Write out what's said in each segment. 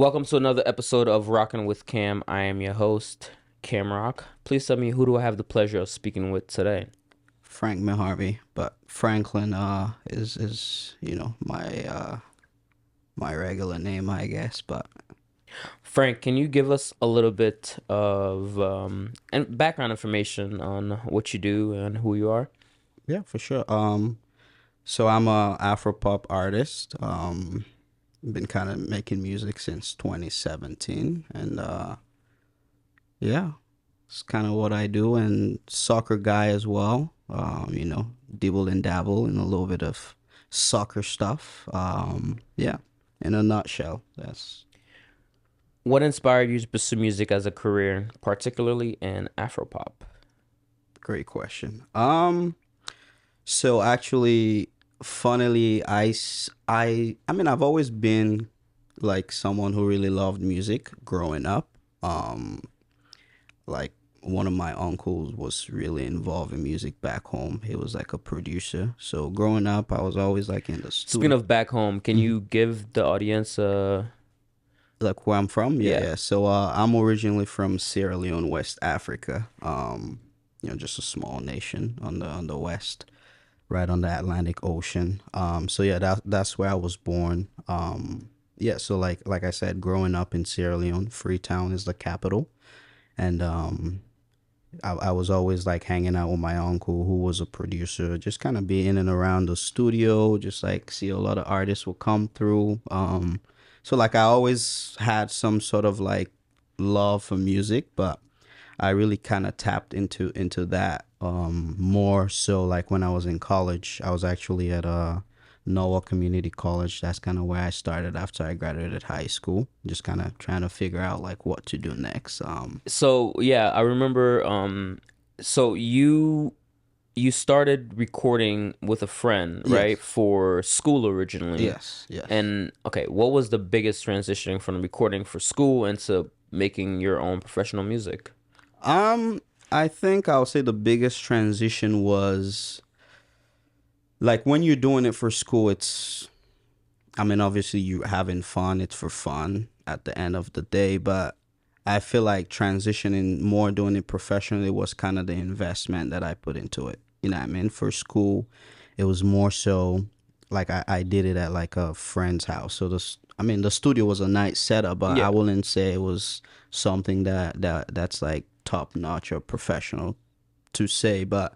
Welcome to another episode of Rockin' with Cam. I am your host, Cam Rock. Please tell me, who do I have the pleasure of speaking with today? Frank Miharbi, but Franklin is my regular name, I guess. But Frank, can you give us a little bit of and background information on what you do and who you are? yeah, for sure. So I'm a Afropop artist. Been kind of making music since 2017, and yeah, it's kind of what I do. And soccer guy as well. Dibble and dabble in a little bit of soccer stuff. Yeah, in a nutshell, that's What inspired you to pursue music as a career, particularly in Afropop? a great question. So actually, funnily, I mean, I've always been like someone who really loved music growing up. Um, like one of my uncles was really involved in music back home. He was like a producer. So growing up, I was always like in the Speaking studio. of back home, can Mhm. you give the audience Like where I'm from, yeah, yeah. yeah. So I'm originally from Sierra Leone, West Africa. Just a small nation on the west, right on the Atlantic Ocean. So yeah, that's where I was born. Yeah, so like I said, growing up in Sierra Leone, Freetown is the capital, and I was always like hanging out with my uncle who was a producer, just kind of be in and around the studio, just like see a lot of artists will come through. So like I always had some sort of like love for music, but I really kind of tapped into that more so like when I was in college. I was actually at Noah Community College. That's kind of where I started after I graduated high school. Just kind of trying to figure out like what to do next. So yeah, I remember so you started recording with a friend, right? Yes, For school originally. yes. And okay, what was the biggest transitioning from recording for school into making your own professional music? Um, I think I'll say the biggest transition was like when you're doing it for school, I mean, obviously you having fun, it's for fun at the end of the day, but I feel like transitioning more doing it professionally was kind of the investment that I put into it. You know what I mean? For school, it was more so like I did it at like a friend's house. So I mean, the studio was a nice setup, but I Yeah. wouldn't say it was something that's like top notch or professional to say, but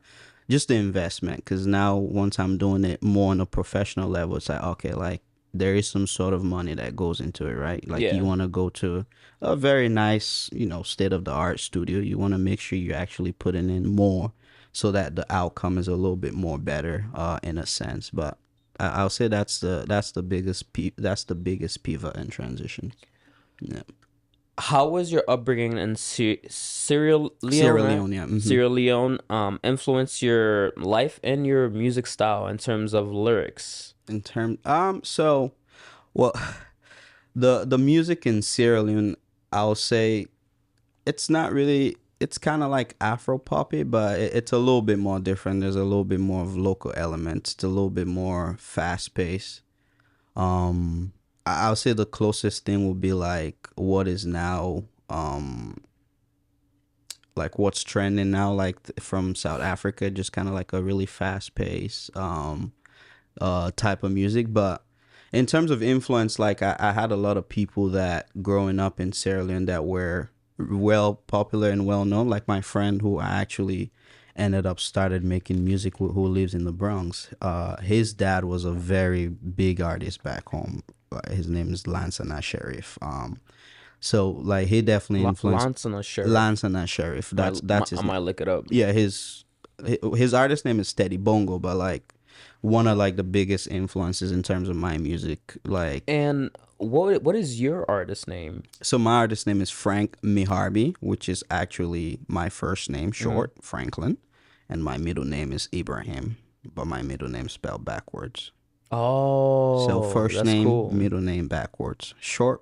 just the investment. Because now once I'm doing it more on a professional level, it's like okay, like there is some sort of money that goes into it, right? Like you Yeah. want to go to a very nice, state of the art studio. You want to make sure you're actually putting in more so that the outcome is a little bit more better, in a sense. But I'll say that's the biggest pivot and transition. Yeah. How was your upbringing in Sierra Leone, Sierra right? Leone, yeah. Sierra Leone influence your life and your music style in terms of lyrics? In term, so well, the music in Sierra Leone, I'll say it's not really. It's kind of like Afro poppy, but it's a little bit more different. There's a little bit more of local elements. It's a little bit more fast paced. I'll say the closest thing would be like what is now, like what's trending now, like from South Africa, just kind of like a really fast paced, type of music. But in terms of influence, like I had a lot of people that growing up in Sierra Leone that were well popular and well known. Like my friend who I actually ended up started making music with, who lives in the Bronx. His dad was a very big artist back home. His name is Lansana Sheriff. So like he definitely influenced Lansana Sheriff. Lansana Sheriff. That's I his name. might look it up. Yeah, his artist name is Steady Bongo, but like one of like the biggest influences in terms of my music. Like And what is your artist name? so my artist name is Frank Miharbi, which is actually my first name Hmm. short, Franklin, and my middle name is Ibrahim, but my middle name spelled backwards. So Oh, first that's name, cool. middle name backwards. Short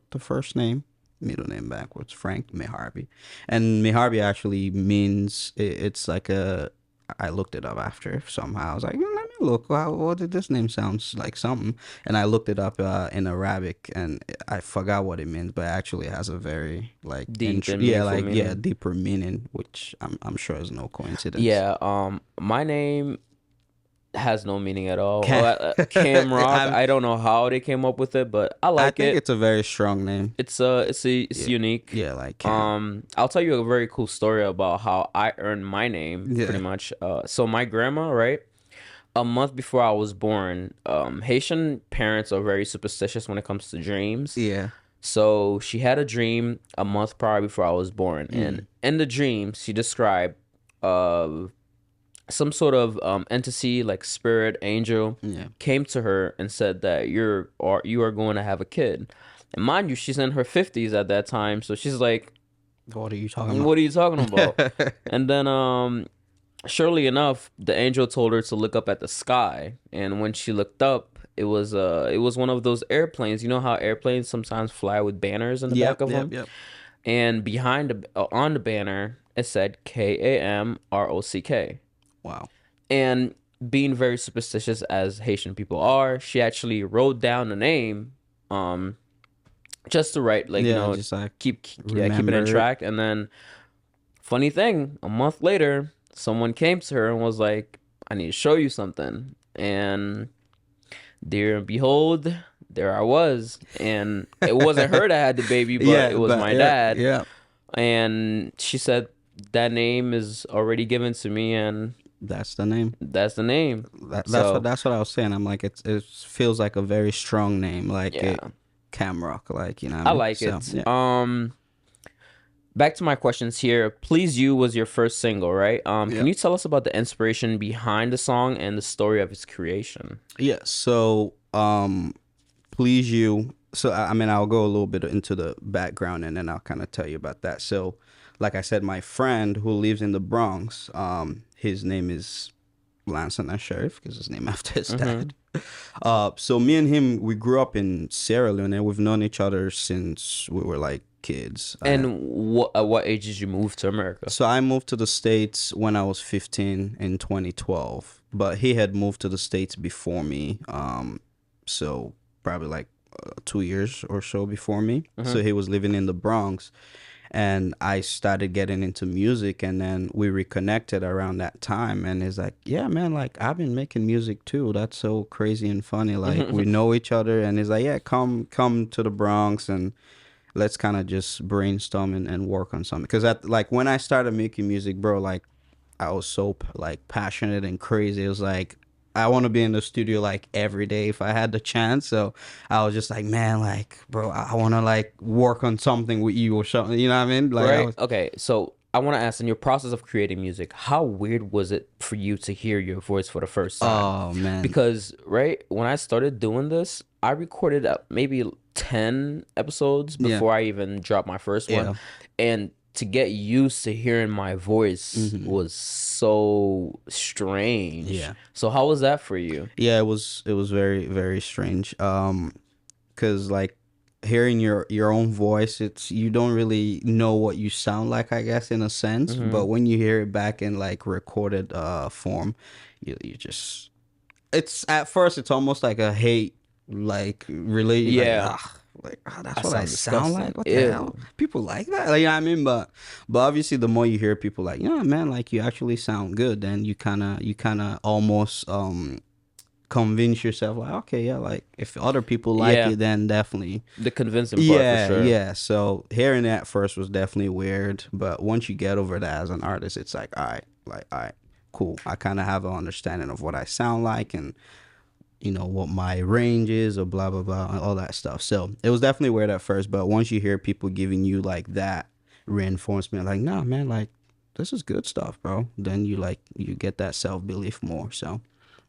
the first name, middle name backwards. Frank Miharbi. And Miharbi actually means it's like a I looked it up after somehow. I was like, let me look, what did this name sounds like something? And I looked it up in Arabic, and I forgot what it means, but it actually has a very like Deep and yeah, meaningful like yeah, meaning. deeper meaning, which I'm sure is no coincidence. Yeah, my name has no meaning at all. Cam, Cam Rock, I'm, I don't know how they came up with it, but I I like think it. it's a very strong name. It's Yeah, unique. yeah, like Cam. I'll tell you a very cool story about how I earned my name, pretty Yeah, much. So my grandma, right? A month before I was born, Haitian parents are very superstitious when it comes to dreams. yeah. So she had a dream a month prior before I was born, and Mm, in the dream, she described uh some sort of entity like spirit angel yeah. came to her and said that you are going to have a kid. And mind you, she's in her 50s at that time, so she's like, What are you talking "What are you talking about?" about? And then surely enough, the angel told her to look up at the sky, and when she looked up, it was one of those airplanes. You know how airplanes sometimes fly with banners in the back Yep, of yep, them? yep. And on the banner, it said Kamrock. Wow. And being very superstitious as Haitian people are, she actually wrote down the name, um, just to write, like, Yeah, just like keep it in remember it. track. And then, funny thing, a month later, someone came to her and was like, "I need to show you something." And dear and behold, there I was, and it wasn't her that had the baby, but it Yeah, was but my yeah, dad. yeah. And she said that name is already given to me, and That's the name. that's the name. That's what So that's what I was saying. I'm like it feels like a very strong name, like it yeah, Camrock, like you know what I I mean. like So it. yeah, Back to my questions here. Please You was your first single, right? yeah, Can you tell us about the inspiration behind the song and the story of its creation? yeah. So please you. So I mean, I'll go a little bit into the background and then I'll kind of tell you about that. So, like I said, my friend who lives in the Bronx, his name is Lance Sheriff because his name after his Mm-hmm. dad. So me and him, we grew up in Sierra Leone, and we've known each other since we were like kids. And at what age did you move to America? So I moved to the States when I was 15 in 2012, but he had moved to the States before me. So probably like 2 years or so before me. Mm-hmm. So he was living in the Bronx, and I started getting into music, and then we reconnected around that time. And he's like, "Yeah, man, like I've been making music too. That's so crazy and funny. Like we know each other." And he's like, "Yeah, come to the Bronx and let's kind of just brainstorm and work on something." Because at like when I started making music, bro, like I was so like passionate and crazy. It was like I want to be in the studio like every day if I had the chance. So I was just like, man, like, bro, I want to like work on something with you or something. You know what I mean? Like I Right? was, Okay, so I want to ask, in your process of creating music, how weird was it for you to hear your voice for the first time? oh man, Because, right, when I started doing this, I recorded maybe 10 episodes yeah, before I even dropped my first one. yeah, And to get used to hearing my voice hmm was so strange. yeah, So how was that for you? yeah. It was very strange. Because like hearing your own voice, it's you don't really know what you sound like, I guess, in a sense. Mm-hmm. But when you hear it back in like recorded form, you just it's at first it's almost like a hate like really Yeah, like that's I what I sound sound disgusting. like. What the hell? Ew. People like that? Like, you know what I mean? But obviously the more you hear people like, yeah, man, like you actually sound good, then you kinda almost convince yourself like, okay, yeah, like if other people like Yeah, it, then definitely. the convincing part for Yeah, sure. yeah. So hearing that first was definitely weird, but once you get over that as an artist, it's like, all right, cool. I kind of have an understanding of what I sound like and what my range is or blah blah blah, all that stuff. So it was definitely weird at first, but once you hear people giving you like that reinforcement, like, nah, man, like this is good stuff, bro, then you get that self belief more. So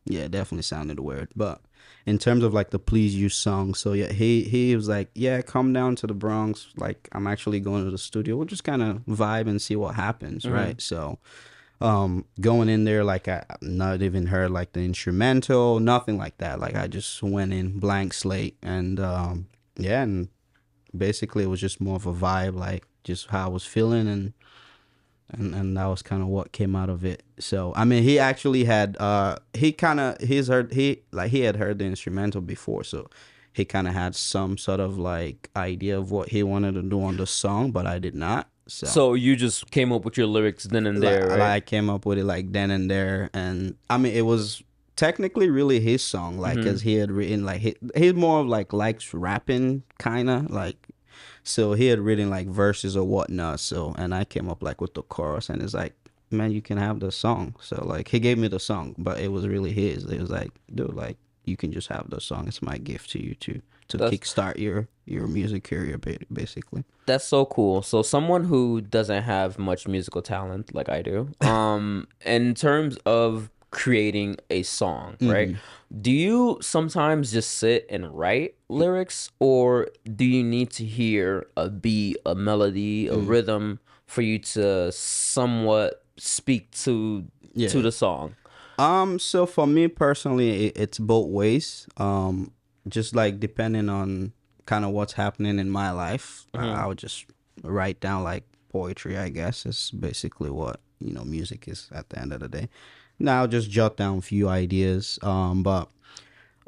yeah, it definitely sounded weird. But in terms of like the Please You song, so yeah, he was like, yeah, come down to the Bronx. Like I'm actually going to the studio. We'll just kind of vibe and see what happens, Mm-hmm. right? So going in there like I not even heard like the instrumental, nothing like that. Like I just went in blank slate and yeah, and basically it was just more of a vibe, like just how I was feeling, and that was kind of what came out of it. So I mean, he actually had he had heard the instrumental before, so he kind of had some sort of like idea of what he wanted to do on the song, but I did not. So So you just came up with your lyrics then and there, like right? I came up with it like then and there, and I mean it was technically really his song, like Mm-hmm. because he had written like he more of like likes rapping kind of like, so he had written like verses or whatnot. So and I came up like with the chorus, and it's like, man, you can have the song. So like he gave me the song, but it was really his. It was like, dude, like you can just have the song. It's my gift to you to That's kickstart your music career, basically. That's so cool. So someone who doesn't have much musical talent like I do, in terms of creating a song, right? Hmm. Do you sometimes just sit and write lyrics, or do you need to hear a beat, a melody, a rhythm for you to somewhat speak to Yeah. the song? So for me personally, it's both ways. Just like depending on kind of what's happening in my life, Hmm. I would just write down like poetry, I guess, is basically what, music is at the end of the day. Now I'll just jot down a few ideas. But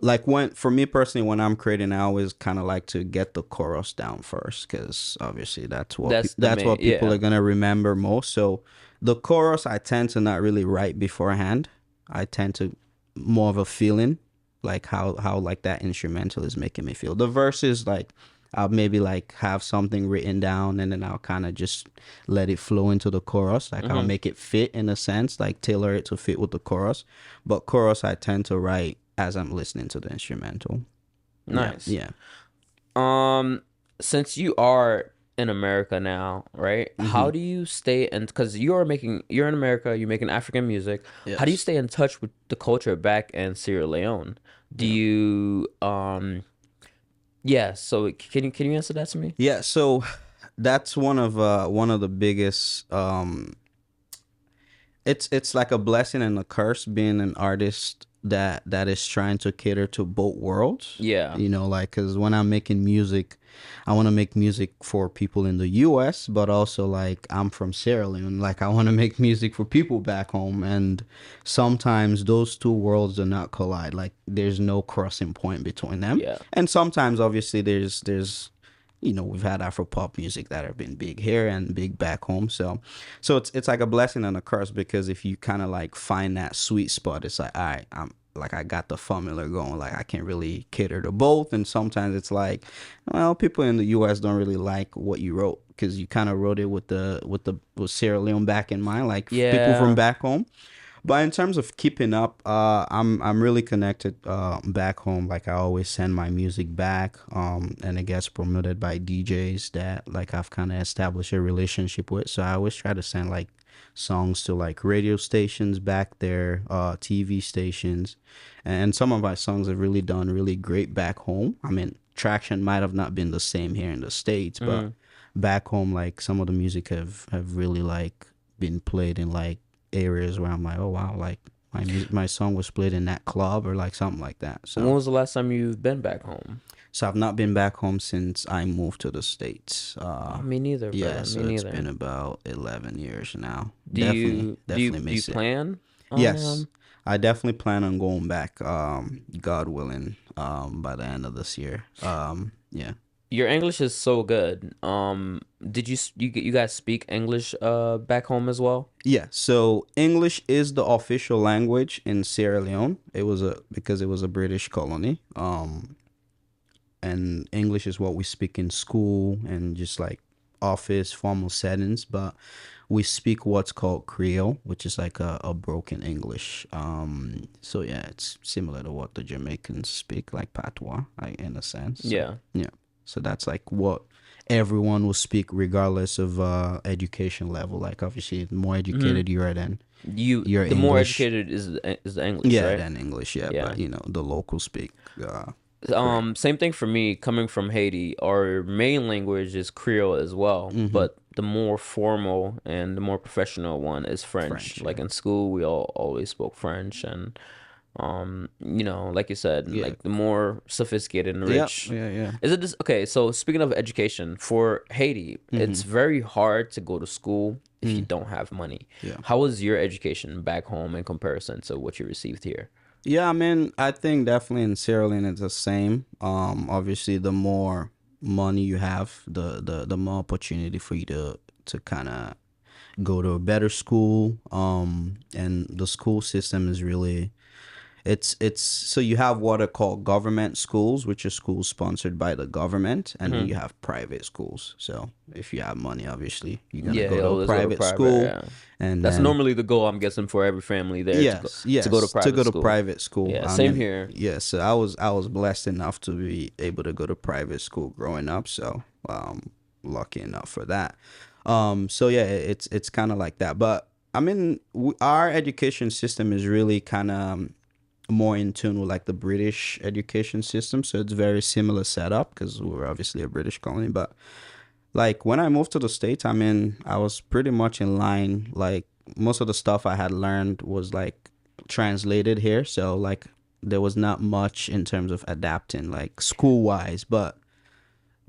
like when for me personally, when I'm creating, I always kind of like to get the chorus down first, because obviously That's the that's main, what people yeah. are gonna remember most. So the chorus I tend to not really write beforehand. I tend to more of a feeling, like how like that instrumental is making me feel. The verses, like I'll maybe like have something written down, and then I'll kind of just let it flow into the chorus. Like I'll Hmm. make it fit in a sense, like tailor it to fit with the chorus. But chorus I tend to write as I'm listening to the instrumental. Yeah, Nice. yeah. Um, since you are in America now, right? Mm-hmm. How do you stay in, because you're in America, you're making African music. How do you Yes. stay in touch with the culture back in Sierra Leone? Do Yeah. you yeah, so can you answer that to me? Yeah. So that's one of the biggest it's like a blessing and a curse being an artist that is trying to cater to both worlds. Yeah. Like because when I'm making music, I want to make music for people in the US, but also like I'm from Sierra Leone, like I want to make music for people back home, and sometimes those two worlds do not collide, like there's no crossing point between them. Yeah. And sometimes obviously there's we've had Afropop music that have been big here and big back home. So it's like a blessing and a curse, because if you kind of like find that sweet spot, it's like, all right, I'm like I got the formula going. Like I can really cater to both. And sometimes it's like, well, people in the U.S. don't really like what you wrote, because you kind of wrote it with Sierra Leone back in mind, like people from Yeah. back home. But in terms of keeping up, I'm really connected back home. Like I always send my music back, and it gets promoted by DJs that like I've kind of established a relationship with. So I always try to send like songs to like radio stations back there, TV stations, and some of my songs have really done really great back home. I mean, traction might have not been the same here in the States, but Mm. back home, like some of the music have really like been played in like areas where I'm like, oh wow, like my song was played in that club or like something like that. When So was the last time you've been back home? I've not been back home since I moved to the States. Oh, me neither, Yeah, bro. so Me it's been neither. about 11 years now. Do you do you Definitely do you miss it. plan Yes, on I definitely plan on going back. God willing, by the end of this year. Yeah. Your English is so good. Did you guys speak English back home as well? Yeah, so English is the official language in Sierra Leone. It was a because it was a British colony. And English is what we speak in school and just like office formal settings, but we speak what's called Creole, which is like a broken English. So yeah, it's similar to what the Jamaicans speak, like patois, like in a sense. So Yeah. yeah, so that's like what everyone will speak regardless of education level. Like obviously, the more Hmm. educated you are, then You your the more English, educated is the English, yeah, right? than English, yeah. Yeah. But the local speak correct. Same thing for me coming from Haiti. Our main language is Creole as well, Mm-hmm. but the more formal and the more professional one is French. French, Like yeah. in school, we all always spoke French, and like you said, Yeah. like the more sophisticated and Yep. rich. Yeah. Yeah. Is it this? Okay, so speaking of education, for Haiti, Mm-hmm. it's very hard to go to school if you don't have money. Yeah. How was your education back home in comparison to what you received here? Yeah, I mean, I think definitely in Sierra Leone it's the same. Obviously, the more money you have, the more opportunity for you to kind of go to a better school. And the school system is really it's so you have what are called government schools, which are schools sponsored by the government, and then Hmm. you have private schools. So if you have money, obviously you're gonna Yeah, go you to a always go to private private. school, Yeah, and that's then normally the goal, I'm guessing, for every family there yes, to go to yes, to go private to school. private school. Yeah, I same mean, here. yes, so I was blessed enough to be able to go to private school growing up. So lucky enough for that. So yeah, it's kind of like that. But I mean, our education system is really kind of more in tune with like the British education system. So it's very similar setup because we're obviously a British colony. But like when I moved to the States, I mean, I was pretty much in line. Like most of the stuff I had learned was like translated here. So like there was not much in terms of adapting like school wise. But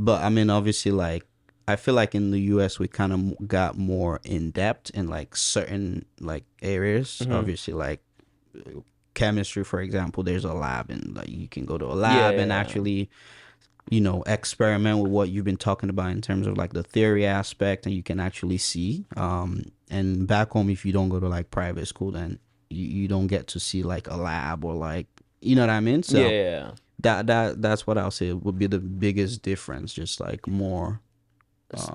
I mean, obviously, like I feel like in the U.S. we kind of got more in depth in like certain like areas. Hmm. Obviously, like chemistry, for example, there's a lab, and like you can go to a lab and Yeah, actually, you know, experiment with what you've been talking about in terms of like the theory aspect, and you can actually see. And back home, if you don't go to like private school, then you don't get to see like a lab or like you know what I mean. yeah, So yeah. that's what I'll say would be the biggest difference, just like more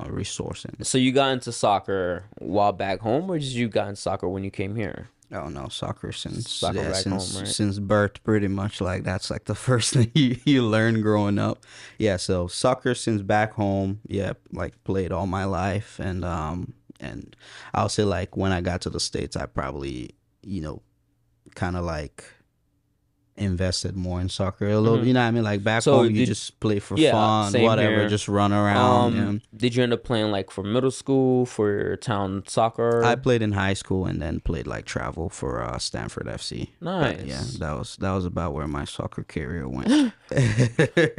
resourcing. So you got into soccer while back home, or did you got into soccer when you came here? I don't know, soccer Soccer back home, right? since birth, pretty much like that's like the first thing you learn growing up. Yeah, so soccer since back home, yeah, like played all my life, and I'll say like when I got to the States, I probably you know kind of like invested more in soccer a little. Hmm. You know what I mean? Like back So home, you did just play for Yeah, fun, same whatever, here. just run around. And Did you end up playing like for middle school for your town I soccer? played in high school and then played like travel for Stanford FC. But yeah, Nice. that was about where my soccer career went.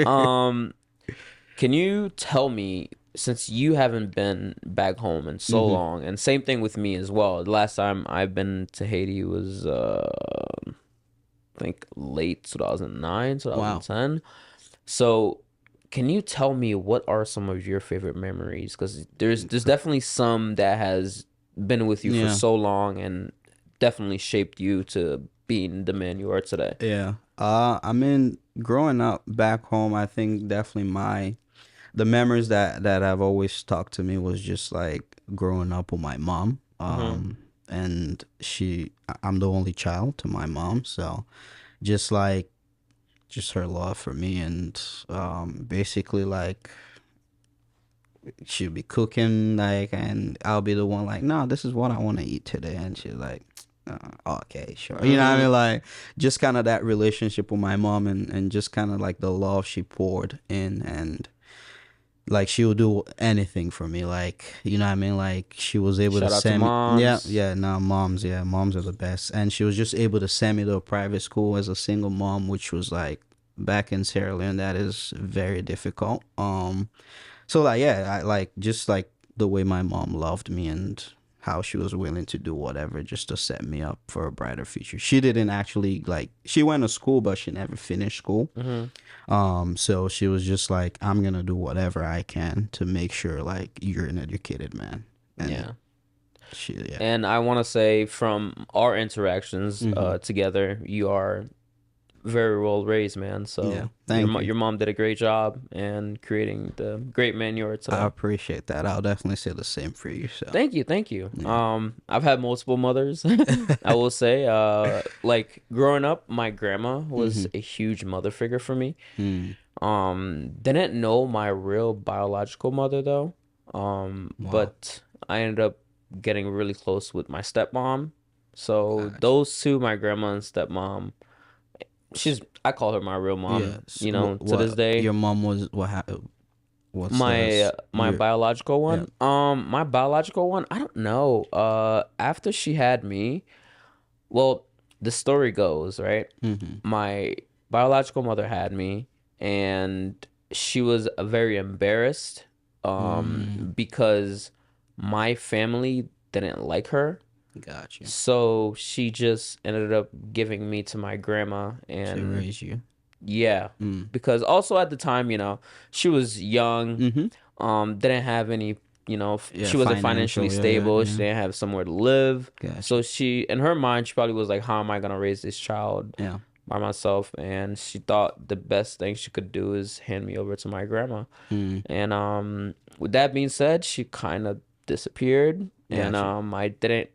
Um, can you tell me, since you haven't been back home in so Hmm. long, and same thing with me as well. The last time I've been to Haiti was I think late 2009, Wow. 2010. So, can you tell me what are some of your favorite memories? Because there's definitely some that has been with you for Yeah. so long and definitely shaped you to being the man you are today. Yeah. I mean, growing up back home, I think definitely the memories that have always stuck to me was just like growing up with my mom. Mm-hmm. And I'm the only child to my mom, so just like just her love for me and basically like she'll be cooking like and I'll be the one like no this is what I want to eat today and she's like okay sure you know what I Mm-hmm. mean like just kind of that relationship with my mom and just kind of like the love she poured in and like she would do anything for me like you know what I mean like she was able to Shout out to send me yeah moms. yeah no moms are the best and she was just able to send me to a private school as a single mom which was like back in Sierra Leone that is very difficult so like yeah, I like just like the way my mom loved me and how she was willing to do whatever just to set me up for a brighter future. She didn't actually like she went to school but she never finished school. Mm-hmm. So she was just like I'm going to do whatever I can to make sure like you're an educated man. And Yeah. she yeah. And I want to say from our interactions Mhm. together, you are very well raised, man. Yeah. So Thank you. your mom did a great job in creating the great man you are I today. appreciate that. I'll definitely say the same for you. So, Thank you, thank you. yeah. I've had multiple mothers. I will say, like growing up, my grandma was Mhm. a huge mother figure for me. Mm. Didn't know my real biological mother though. Wow. But I ended up getting really close with my stepmom. So Gotcha. those two, my grandma and stepmom, I call her my real mom, Yes. you know, to this day. Your mom was what happened? What's My your biological yeah. one, my biological one, I don't know. After she had me, well, the story goes, right? Mhm. My biological mother had me, and she was very embarrassed, Mm. because my family didn't like her. Got you. So she just ended up giving me to my grandma, To and raise you. yeah, Mm. because also at the time, she was young, Mm-hmm. didn't have any, Yeah, she wasn't financially financial. stable. She Yeah. didn't have somewhere to live. Got So you. she, in her mind, she probably was like, how am I gonna raise this child Yeah. by myself? And she thought the best thing she could do is hand me over to my grandma. Mm. And with that being said, she kind of disappeared, and Got you.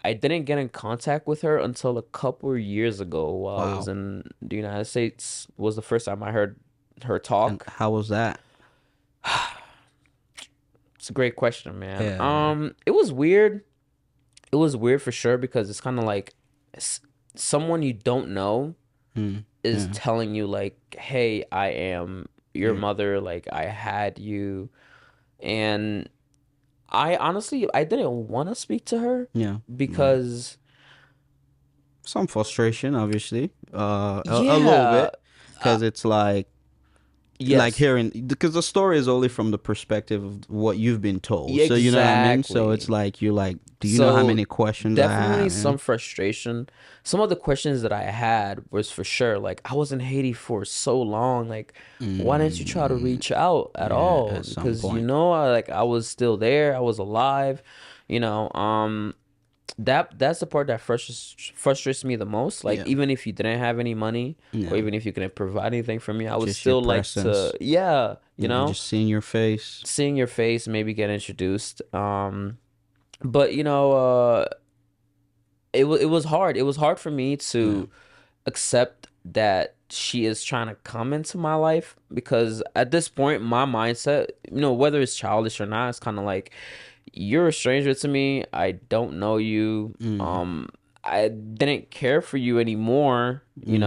I didn't get in contact with her until a couple of years ago while I was Wow. in the United States. Was the first time I heard her And talk. how was that? It's a great question, man. Yeah. It was weird. It was weird for sure because it's kind of like someone you don't know Mm. is Yeah. telling you like, "Hey, I am your Yeah. mother. Like I had you," and I didn't want to speak to her Yeah. Yeah. because Some frustration, obviously. A little yeah, bit, uh, because it's like yes, hearing, because the story is only from the perspective of what you've been told. So you know what I mean. So it's exactly. like you're like, do you know how So many questions I definitely have? You know? some frustration. Some of the questions that I had was for sure like I was in Haiti for so long. Like, why didn't you try to Mm, reach out at yeah. all? At some Because point. I was still there. I was alive. You know, that's the part that frustrates me the most. Like Yeah. even if you didn't have any money or Yeah. even if you couldn't provide anything for me, I would Just your still like to presence. yeah, Yeah. Just seeing your face. seeing your face, maybe get introduced. But it was hard. It was hard for me Yeah. to accept that she is trying to come into my life because at this point my mindset, whether it's childish or not, it's kind of like you're a stranger to me. I don't know you. Mm. I didn't care for you anymore, Mm-hmm.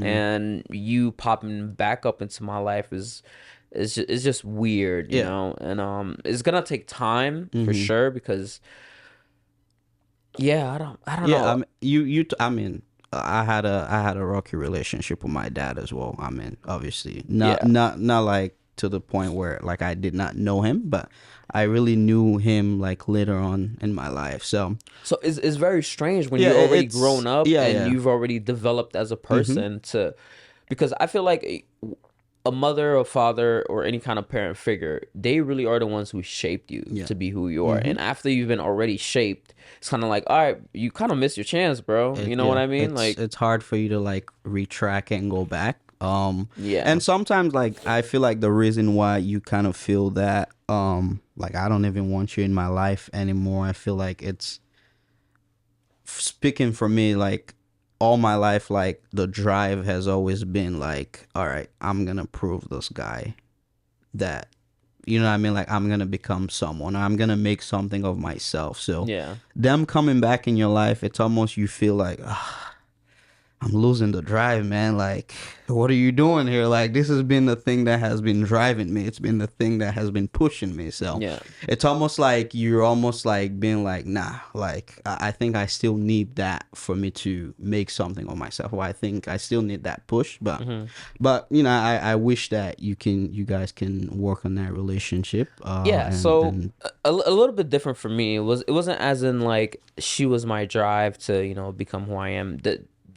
Yeah. and you popping back up into my life is just weird, Yeah. and it's gonna take time for Mm-hmm. sure because yeah, I don't Yeah, know. I mean, I had a rocky relationship with my dad as well. I mean, obviously, not Yeah. not not like to the point where like I did not know him, but I really knew him like later on in my life. So So it's very strange when yeah, you're already it's grown up yeah, and yeah. you've already developed as a Mm-hmm. person because I feel like a mother or father or any kind of parent figure, they really are the ones who shaped you Yeah. to be who you are. Mm-hmm. And after you've been already shaped, it's kind of like, all right, you kind of miss your chance, bro. You know what Yeah, I mean? Like, it's hard for you to like retrack and go back. yeah, And sometimes like I feel like the reason why you kind of feel that like I don't even want you in my life anymore. I feel like it's speaking for me, like all my life, like the drive has always been like, all right, I'm gonna prove this guy that, you know what I mean, like I'm gonna become someone, I'm gonna make something of myself. So yeah, them coming back in your life, it's almost you feel like, I'm losing the drive, man. Like, what are you doing here? Like, this has been the thing that has been driving me. It's been the thing that has been pushing me. So yeah, it's almost like you're almost like being like, nah, like, I think I still need that for me to make something of myself. Or I think I still need that push. hmm But, I wish that you guys can work on that relationship. yeah. So And a little bit different for me. It wasn't as in like she was my drive to become who I am.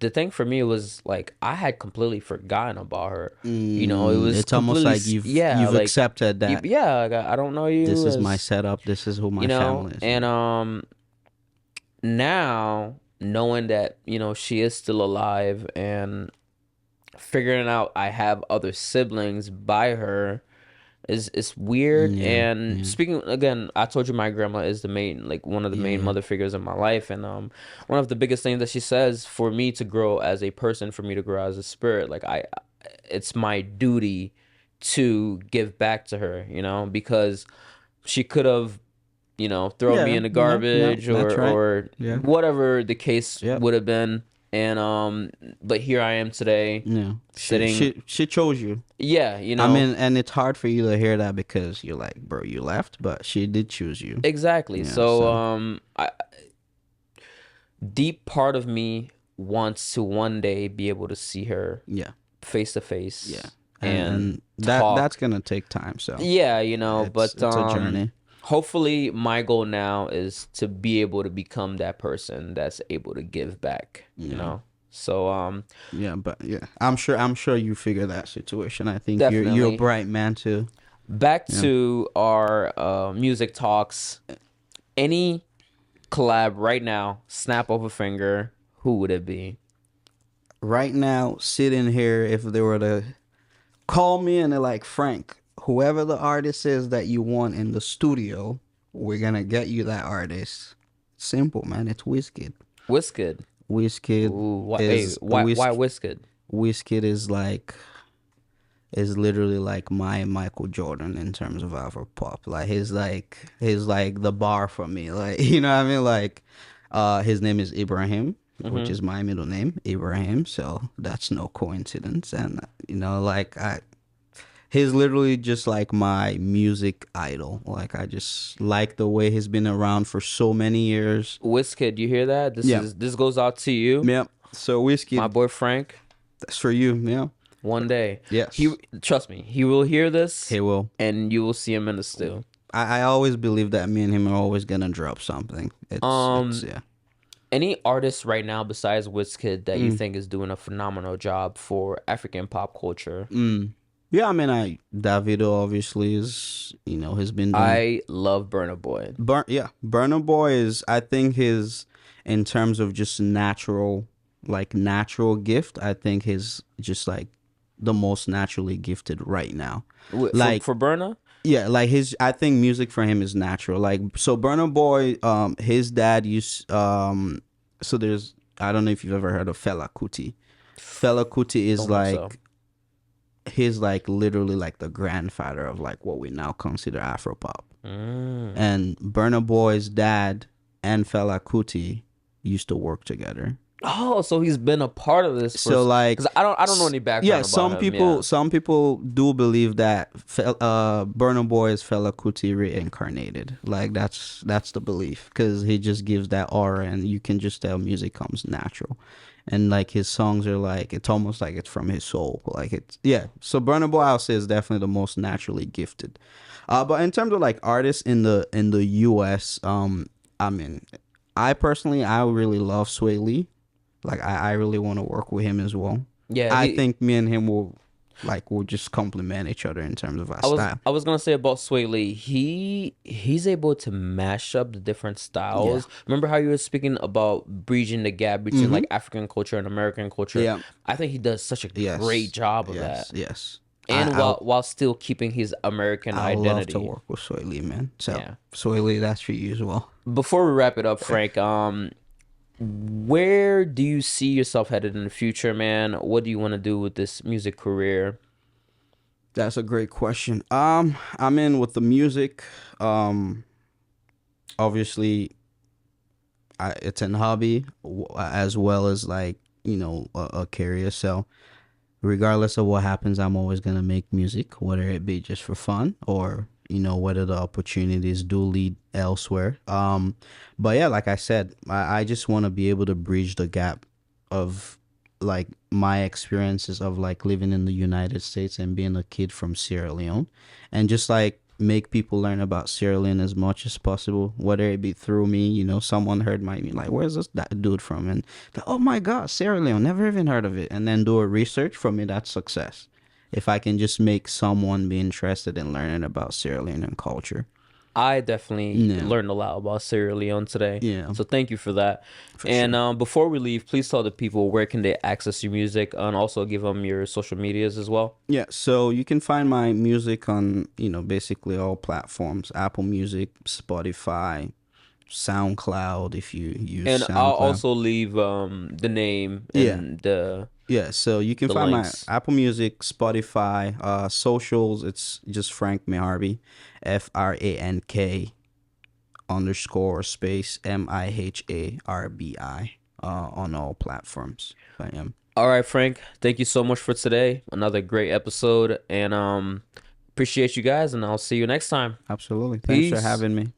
The thing for me was like I had completely forgotten about her. It was it's almost completely like yeah, you've like accepted that yeah, like, I don't know this you is my as setup. This is who my family is. and now knowing that she is still alive and figuring out I have other siblings by her is weird. Yeah, And yeah, speaking again, I told you my grandma is the main, like one of the main yeah, mother figures in my life, and one of the biggest things that she says for me to grow as a person, for me to grow as a spirit, like it's my duty to give back to her, because she could have throw me yeah, in the yeah, yeah. garbage That's right. or Yeah, whatever the case yep, would have been. And but here I am today yeah. She sitting. she she chose you. Yeah, I mean, and it's hard for you to hear that because you're like, bro, you left, but she did choose you. exactly. Yeah, So so deep part of me wants to one day be able to see her yeah, face to yeah, face and and that's talk. gonna take time. So Yeah, it's but it's a journey. hopefully my goal now is to be able to become that person that's able to give back, you Yeah. know. So Yeah, but yeah, I'm sure you figure that situation. I think you're a definitely bright man too. back Yeah. to our music talks. Any collab right now, snap of a finger, who would it be? Right now, sitting here, if they were to call me and they're like, Frank, whoever the artist is that you want in the studio, we're gonna get you that artist. Simple, man. It's Wizkid. Wizkid. Wizkid Ooh, why, hey, is why Wizkid? Wizkid is literally like my Michael Jordan in terms of Afropop. Like he's like the bar for me. Like you know what I mean? Like his name is Ibrahim, which Mm-hmm. is my middle name, Ibrahim. So that's no coincidence. And like he's literally just like my music idol. Like I just like the way he's been around for so many years. Wizkid, you hear that? Yeah. This goes out to you, Yeah. So my Whiskey, boy Frank. that's for you. Yeah. One day, he Yes. trust me, he will hear this, He will. and you will see him in the stew. I always believe that me and him are always gonna drop something. It's Um, yeah. any artist right now besides Wizkid that you Mm, think is doing a phenomenal job for African pop culture? mm. Yeah, I mean Davido obviously is has been doing I love Burna Boy. Burna Boy is I think his in terms of just natural gift, I think his just like the most naturally gifted right now. Like For Burna, yeah, like his I think music for him is natural. Like so Burna Boy, his dad used so there's I don't know if you've ever heard of Fela Kuti. Fela Kuti is don't think so. like he's like literally like the grandfather of like what we now consider Afropop. Mm. And Burna Boy's dad and Fela Kuti used to work together. Oh, so he's been a part of this for So like because I don't know any yeah, background about him. Yeah. some people do believe that Burna Boy is Fela Kuti reincarnated. Like that's the belief because he just gives that aura, and you can just tell music comes natural, and like his songs are like it's almost like it's from his soul. Like it's yeah. So Burna Boy, I'll say, is definitely the most naturally gifted. But in terms of like artists in the U.S., I mean, I really love Sway Lee. Like I really want to work with him as well. Yeah, I think me and him will just complement each other in terms of our style. I was gonna say about Sway Lee, he's able to mash up the different Yeah. styles. Remember how you were speaking about bridging the gap between Mm-hmm. like African culture and American culture? Yeah. I think he does such a Yes. great job of Yes. that, Yes. and while still keeping his American I would love to identity. work with Sway Lee, man. So Yeah. Sway Lee, that's for you as well. Before we wrap it up, Frank, where do you see yourself headed in the future, man? What do you want to do with this music career? That's a great question. I'm in with the music. Obviously, it's an hobby as well as like a career. So regardless of what happens, I'm always gonna make music, whether it be just for fun or whether the opportunities do lead elsewhere. But yeah, like I said, I just want to be able to bridge the gap of like my experiences of like living in the United States and being a kid from Sierra Leone, and just like make people learn about Sierra Leone as much as possible, whether it be through me, someone heard my me like, where's this that dude from? And like, oh my God, Sierra Leone, never even heard of it. And then do a research for me, that's success. If I can just make someone be interested in learning about Sierra Leonean culture. I definitely Yeah. learned a lot about Sierra Leone today. Yeah. So thank you for that. For And sure. before we leave, please tell the people where can they access your music and also give them your social medias as well. Yeah, so you can find my music on, basically all platforms, Apple Music, Spotify, SoundCloud if you use And I'll SoundCloud. also leave the name Yeah. and the Yeah, so you can find my links. Apple Music, Spotify, socials. It's just Frank Miharbi, FRANK _ space MIHARBI on all platforms. I am. All right, Frank. Thank you so much for today. Another great episode, and appreciate you guys. And I'll see you next time. Absolutely. Thanks for Peace. having me.